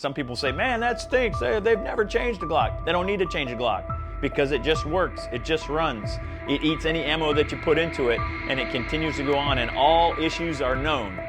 Some people say, man, that stinks. They've never changed a Glock. They don't need to change a Glock because it just works. It just runs. It eats any ammo that you put into it, and it continues to go on, and all issues are known.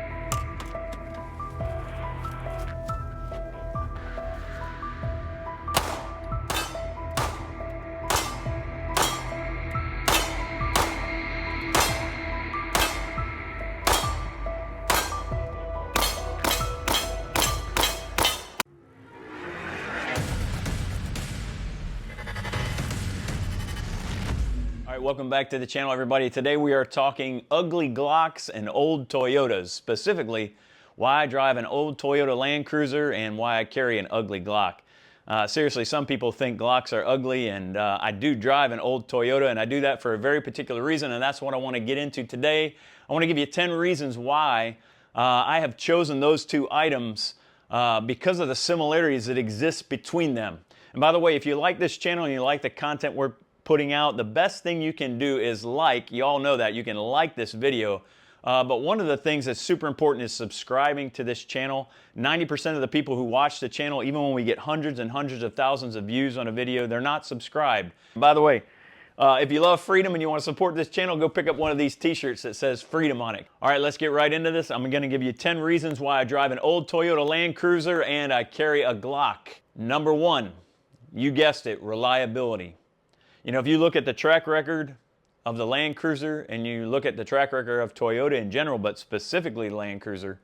All right, welcome back to the channel, everybody. Today we are talking ugly Glocks and old Toyotas, specifically why I drive an old Toyota Landcruiser and why I carry an ugly Glock. Seriously, some people think Glocks are ugly, and I do drive an old Toyota, and I do that for a very particular reason, and that's what I want to get into today. I want to give you 10 reasons why I have chosen those two items because of the similarities that exist between them. And by the way, if you like this channel and you like the content we're putting out, the best thing you can do is like. You all know that. You can like this video. But one of the things that's super important is subscribing to this channel. 90% of the people who watch the channel, even when we get hundreds and hundreds of thousands of views on a video, they're not subscribed. By the way, if you love freedom and you want to support this channel, go pick up one of these t-shirts that says freedom on it. All right, let's get right into this. I'm going to give you 10 reasons why I drive an old Toyota Landcruiser and I carry a Glock. Number one, you guessed it, reliability. You know, if you look at the track record of the Landcruiser and you look at the track record of Toyota in general, but specifically Landcruiser,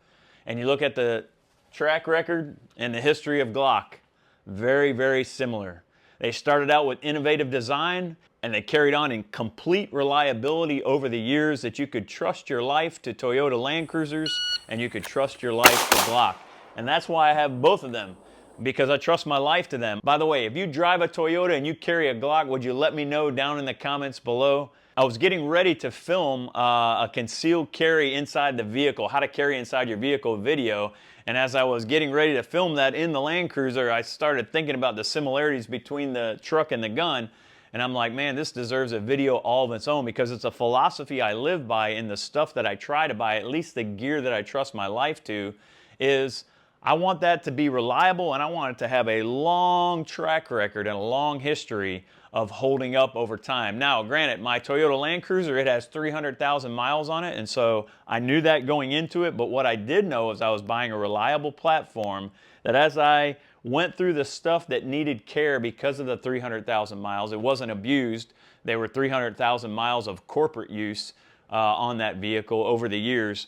and you look at the track record and the history of Glock, very, very similar. They started out with innovative design and they carried on in complete reliability over the years that you could trust your life to Toyota Landcruisers and you could trust your life to Glock. And that's why I have both of them, because I trust my life to them. By the way, if you drive a Toyota and you carry a Glock, would you let me know down in the comments below? I was getting ready to film a concealed carry inside the vehicle, how to carry inside your vehicle video. And as I was getting ready to film that in the Landcruiser, I started thinking about the similarities between the truck and the gun. And I'm like, man, this deserves a video all of its own, because it's a philosophy I live by in the stuff that I try to buy, at least the gear that I trust my life to, is I want that to be reliable, and I want it to have a long track record and a long history of holding up over time. Now, granted, my Toyota Landcruiser, it has 300,000 miles on it, and so I knew that going into it, but what I did know is I was buying a reliable platform that as I went through the stuff that needed care because of the 300,000 miles, it wasn't abused. There were 300,000 miles of corporate use on that vehicle over the years.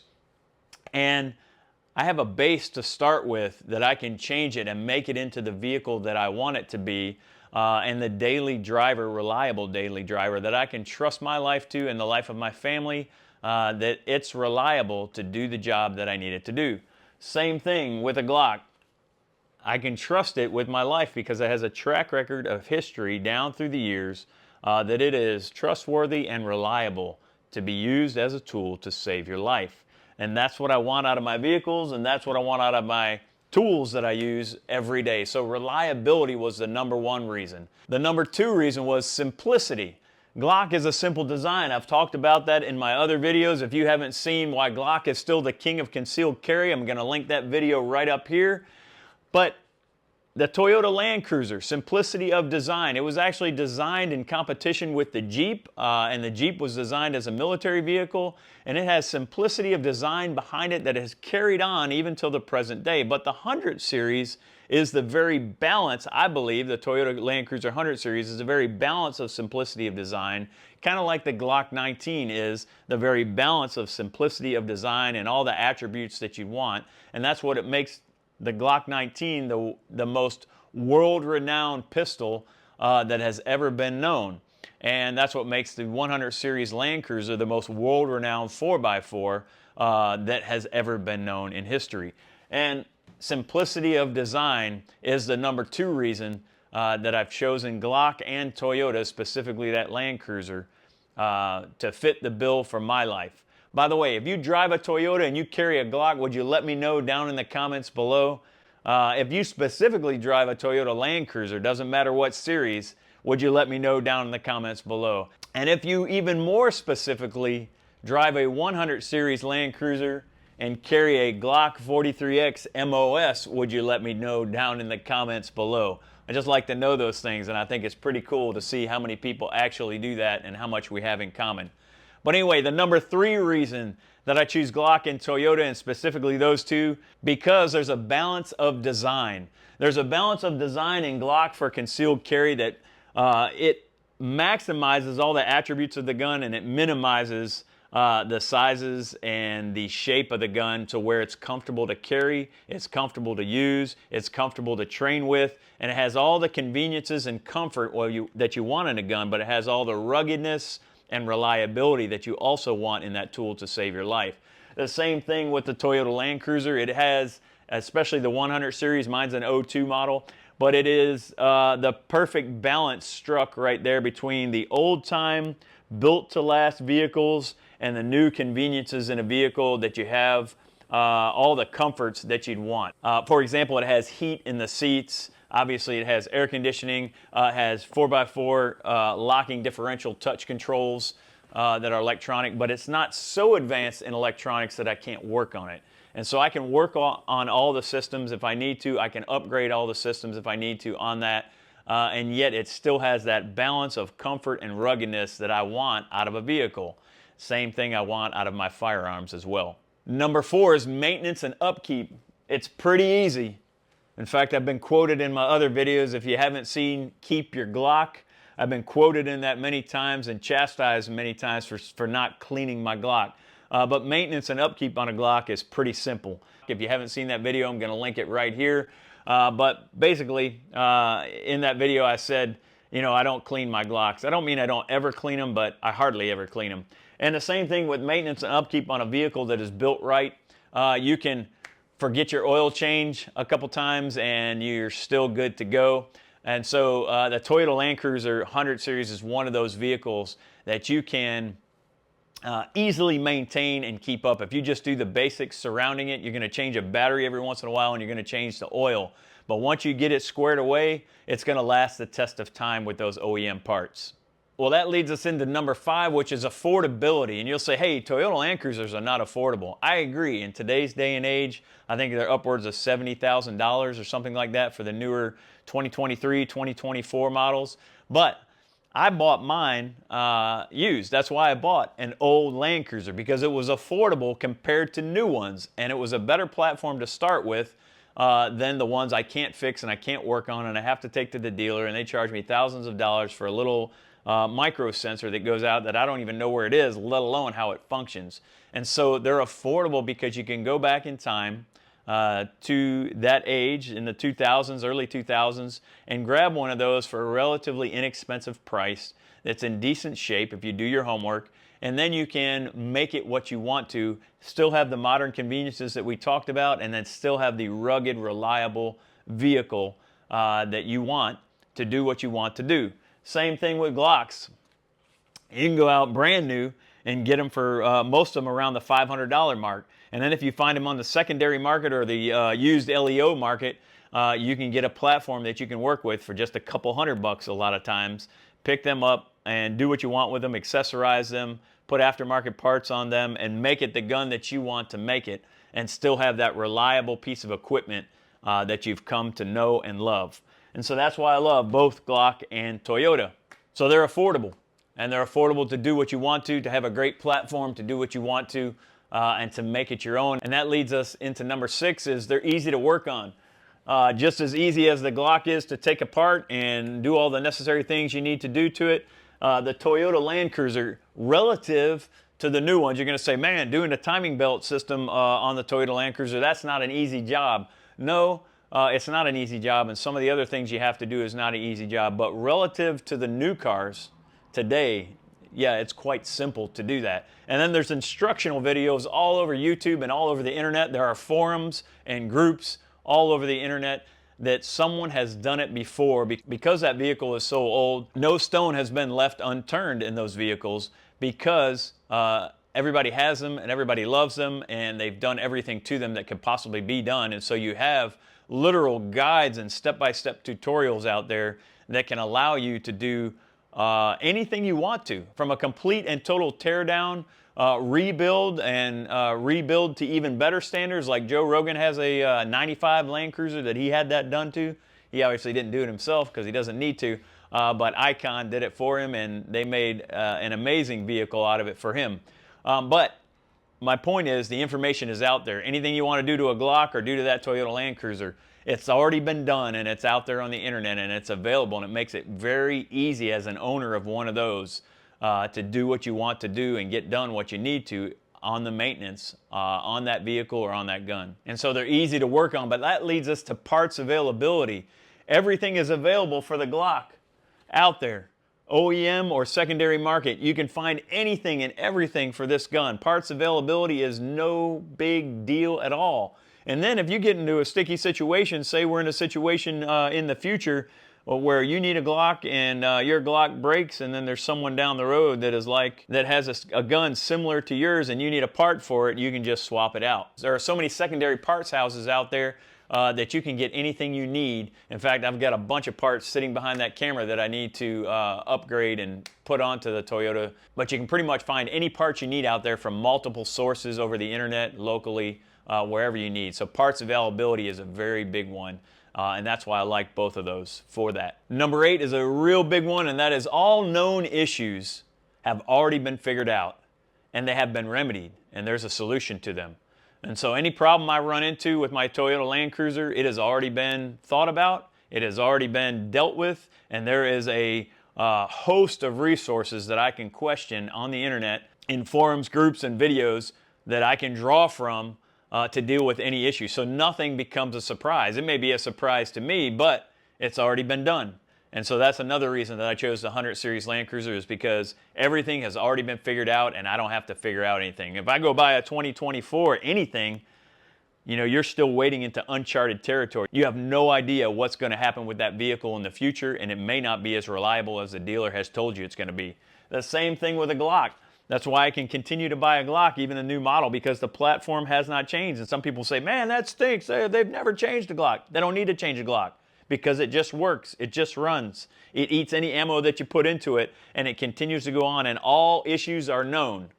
And I have a base to start with that I can change it and make it into the vehicle that I want it to be, and the daily driver, reliable daily driver that I can trust my life to and the life of my family, that it's reliable to do the job that I need it to do. Same thing with a Glock. I can trust it with my life because it has a track record of history down through the years that it is trustworthy and reliable to be used as a tool to save your life. And that's what I want out of my vehicles, and that's what I want out of my tools that I use every day. So reliability was the number one reason. The number two reason was simplicity. Glock is a simple design. I've talked about that in my other videos. If you haven't seen why Glock is still the king of concealed carry, I'm going to link that video right up here. But the Toyota Landcruiser, simplicity of design. It was actually designed in competition with the Jeep, and the Jeep was designed as a military vehicle, and it has simplicity of design behind it that has carried on even till the present day. But the 100 series is the very balance, I believe, the Toyota Landcruiser 100 series is the very balance of simplicity of design, kind of like the Glock 19 is the very balance of simplicity of design and all the attributes that you want, and that's what it makes the Glock 19 the most world-renowned pistol that has ever been known. And that's what makes the 100 series Landcruiser the most world-renowned 4x4 that has ever been known in history. And simplicity of design is the number two reason that I've chosen Glock and Toyota, specifically that Landcruiser, to fit the bill for my life. By the way, if you drive a Toyota and you carry a Glock, would you let me know down in the comments below? If you specifically drive a Toyota Landcruiser, doesn't matter what series, would you let me know down in the comments below? And if you even more specifically drive a 100 series Landcruiser and carry a Glock 43X MOS, would you let me know down in the comments below? I just like to know those things, and I think it's pretty cool to see how many people actually do that and how much we have in common. But anyway, the number 3 reason that I choose Glock and Toyota, and specifically those two, because there's a balance of design. There's a balance of design in Glock for concealed carry that it maximizes all the attributes of the gun, and it minimizes the sizes and the shape of the gun to where it's comfortable to carry, it's comfortable to use, it's comfortable to train with, and it has all the conveniences and comfort that you want in a gun, but it has all the ruggedness and reliability that you also want in that tool to save your life. The same thing with the Toyota Landcruiser. It has, especially the 100 series, mine's an 02 model, but it is the perfect balance struck right there between the old time, built to last vehicles and the new conveniences in a vehicle that you have all the comforts that you'd want. For example, it has heat in the seats. Obviously, it has air conditioning. It has 4x4 locking differential touch controls that are electronic, but it's not so advanced in electronics that I can't work on it. And so I can work on all the systems if I need to. I can upgrade all the systems if I need to on that. And yet it still has that balance of comfort and ruggedness that I want out of a vehicle. Same thing I want out of my firearms as well. Number 4 is maintenance and upkeep. It's pretty easy. In fact, I've been quoted in my other videos. If you haven't seen Keep Your Glock, I've been quoted in that many times and chastised many times for not cleaning my Glock. But maintenance and upkeep on a Glock is pretty simple. If you haven't seen that video, I'm going to link it right here. But basically, in that video I said, you know, I don't clean my Glocks. I don't mean I don't ever clean them, but I hardly ever clean them. And the same thing with maintenance and upkeep on a vehicle that is built right. You can forget your oil change a couple times and you're still good to go. And so the Toyota Landcruiser 100 series is one of those vehicles that you can easily maintain and keep up. If you just do the basics surrounding it, you're going to change a battery every once in a while and you're going to change the oil. But once you get it squared away, it's going to last the test of time with those OEM parts. Well, that leads us into number 5, which is affordability. And you'll say, hey, Toyota Landcruisers are not affordable. I agree. In today's day and age, I think they're upwards of $70,000 or something like that for the newer 2023, 2024 models. But I bought mine used. That's why I bought an old Landcruiser, because it was affordable compared to new ones. And it was a better platform to start with than the ones I can't fix and I can't work on and I have to take to the dealer and they charge me thousands of dollars for a little micro sensor that goes out that I don't even know where it is, let alone how it functions. And so they're affordable because you can go back in time to that age in the 2000s, early 2000s, and grab one of those for a relatively inexpensive price that's in decent shape if you do your homework, and then you can make it what you want to, still have the modern conveniences that we talked about, and then still have the rugged, reliable vehicle that you want to do what you want to do. Same thing with Glocks. You can go out brand new and get them for most of them around the $500 mark. And then if you find them on the secondary market or the used LEO market, you can get a platform that you can work with for just a couple $100 a lot of times. Pick them up and do what you want with them, accessorize them, put aftermarket parts on them, and make it the gun that you want to make it, and still have that reliable piece of equipment that you've come to know and love. And so that's why I love both Glock and Toyota. So they're affordable, and they're affordable to do what you want to have a great platform to do what you want to, and to make it your own. And that leads us into number 6, is they're easy to work on. Just as easy as the Glock is to take apart and do all the necessary things you need to do to it, the Toyota Landcruiser, relative to the new ones, you're going to say, man, doing a timing belt system on the Toyota Landcruiser, that's not an easy job. No, it's not an easy job, and some of the other things you have to do is not an easy job. But relative to the new cars today, yeah, it's quite simple to do that. And then there's instructional videos all over YouTube and all over the internet. There are forums and groups all over the internet that someone has done it before. Because that vehicle is so old, no stone has been left unturned in those vehicles, because everybody has them and everybody loves them, and they've done everything to them that could possibly be done. And so you have literal guides and step-by-step tutorials out there that can allow you to do anything you want to, from a complete and total teardown, rebuild, and rebuild to even better standards. Like Joe Rogan has a 95 Landcruiser that he had that done to. He obviously didn't do it himself because he doesn't need to, but Icon did it for him, and they made an amazing vehicle out of it for him. But my point is, the information is out there. Anything you want to do to a Glock or do to that Toyota Landcruiser, it's already been done, and it's out there on the internet, and it's available, and it makes it very easy as an owner of one of those to do what you want to do and get done what you need to on the maintenance on that vehicle or on that gun. And so they're easy to work on, but that leads us to parts availability. Everything is available for the Glock out there. OEM or secondary market, you can find anything and everything for this gun. Parts availability is no big deal at all. And then if you get into a sticky situation, say we're in a situation in the future where you need a Glock and your Glock breaks, and then there's someone down the road that has a gun similar to yours, and you need a part for it, you can just swap it out. There are so many secondary parts houses out there that you can get anything you need. In fact, I've got a bunch of parts sitting behind that camera that I need to upgrade and put onto the Toyota. But you can pretty much find any parts you need out there from multiple sources over the internet, locally, wherever you need. So parts availability is a very big one. And that's why I like both of those for that. Number 8 is a real big one, and that is all known issues have already been figured out, and they have been remedied, and there's a solution to them. And so any problem I run into with my Toyota Landcruiser, it has already been thought about, it has already been dealt with, and there is a host of resources that I can question on the internet in forums, groups, and videos that I can draw from to deal with any issue. So nothing becomes a surprise. It may be a surprise to me, but it's already been done. And so that's another reason that I chose the 100 Series Landcruiser, is because everything has already been figured out and I don't have to figure out anything. If I go buy a 2024 anything, you know, you're still wading into uncharted territory. You have no idea what's going to happen with that vehicle in the future, and it may not be as reliable as the dealer has told you it's going to be. The same thing with a Glock. That's why I can continue to buy a Glock, even a new model, because the platform has not changed. And some people say, man, that stinks. They've never changed a Glock. They don't need to change a Glock, because it just works. It just runs. It eats any ammo that you put into it, and it continues to go on, and all issues are known.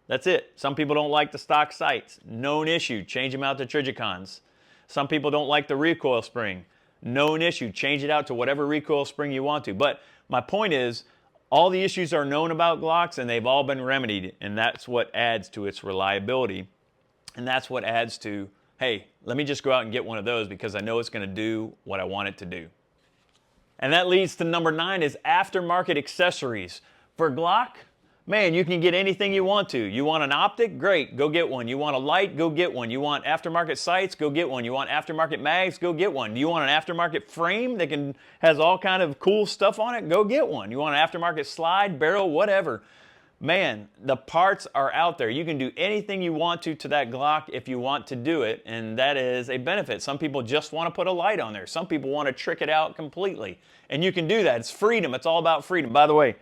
That's it. Some people don't like the stock sights. Known issue. Change them out to Trigicons. Some people don't like the recoil spring. Known issue. Change it out to whatever recoil spring you want to. But my point is, all the issues are known about Glocks, and they've all been remedied, and that's what adds to its reliability. And that's what adds to, hey, let me just go out and get one of those because I know it's going to do what I want it to do. And that leads to number 9 is aftermarket accessories. For Glock, man, you can get anything you want to. You want an optic? Great, go get one. You want a light? Go get one. You want aftermarket sights? Go get one. You want aftermarket mags? Go get one. Do you want an aftermarket frame that has all kind of cool stuff on it? Go get one. You want an aftermarket slide, barrel, whatever. Man, the parts are out there. You can do anything you want to that Glock if you want to do it, and that is a benefit. Some people just want to put a light on there. Some people want to trick it out completely, and you can do that. It's freedom. It's all about freedom. By the way,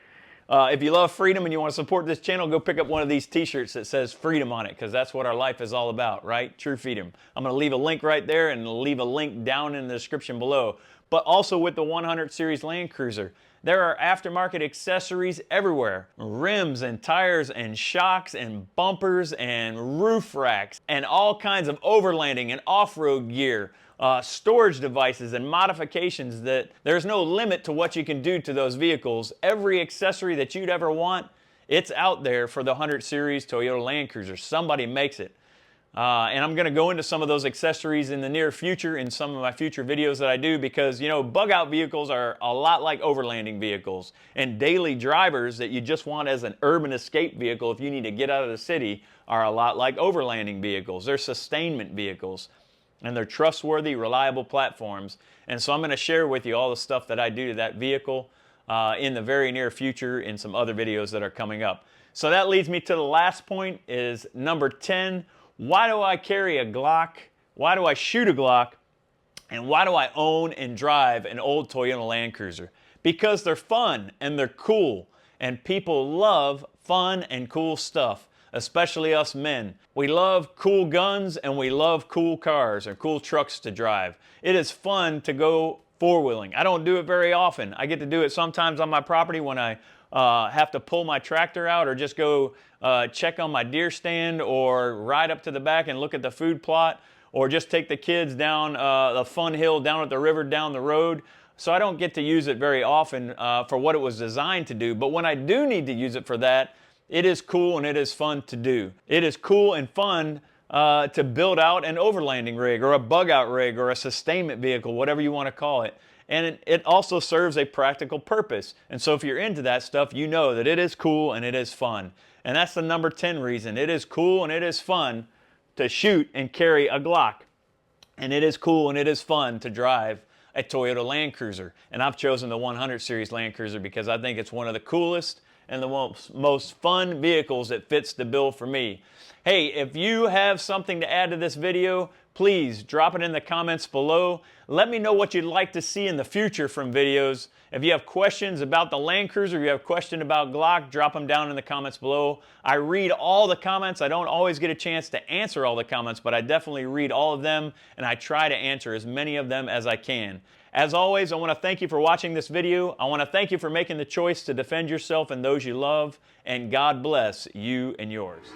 if you love freedom and you want to support this channel, go pick up one of these t-shirts that says freedom on it, because that's what our life is all about, right? True freedom. I'm going to leave a link right there and leave a link down in the description below. But also with the 100 Series Landcruiser, there are aftermarket accessories everywhere. Rims and tires and shocks and bumpers and roof racks and all kinds of overlanding and off-road gear. Storage devices and modifications that there's no limit to what you can do to those vehicles. Every accessory that you'd ever want, it's out there for the 100 Series Toyota Landcruiser. Somebody makes it. And I'm going to go into some of those accessories in the near future in some of my future videos that I do, because, you know, bug out vehicles are a lot like overlanding vehicles, and daily drivers that you just want as an urban escape vehicle if you need to get out of the city are a lot like overlanding vehicles. They're sustainment vehicles, and they're trustworthy, reliable platforms. And so I'm going to share with you all the stuff that I do to that vehicle in the very near future in some other videos that are coming up. So that leads me to the last point, is number 10. Why do I carry a Glock? Why do I shoot a Glock? And why do I own and drive an old Toyota Landcruiser? Because they're fun and they're cool, and people love fun and cool stuff, especially us men. We love cool guns and we love cool cars or cool trucks to drive. It is fun to go four-wheeling. I don't do it very often. I get to do it sometimes on my property when I have to pull my tractor out, or just go check on my deer stand, or ride up to the back and look at the food plot, or just take the kids down the fun hill down at the river down the road. So I don't get to use it very often for what it was designed to do. But when I do need to use it for that, it is cool and it is fun to do. It is cool and fun to build out an overlanding rig, or a bug out rig, or a sustainment vehicle, whatever you want to call it. And it also serves a practical purpose. And so if you're into that stuff, you know that it is cool and it is fun. And that's the number 10 reason. It is cool and it is fun to shoot and carry a Glock. And it is cool and it is fun to drive a Toyota Landcruiser. And I've chosen the 100 series Landcruiser because I think it's one of the coolest and the most fun vehicles that fits the bill for me. Hey, if you have something to add to this video, please drop it in the comments below. Let me know what you'd like to see in the future from videos. If you have questions about the Landcruiser, if you have a question about Glock, drop them down in the comments below. I read all the comments. I don't always get a chance to answer all the comments, but I definitely read all of them, and I try to answer as many of them as I can. As always, I want to thank you for watching this video. I want to thank you for making the choice to defend yourself and those you love, and God bless you and yours.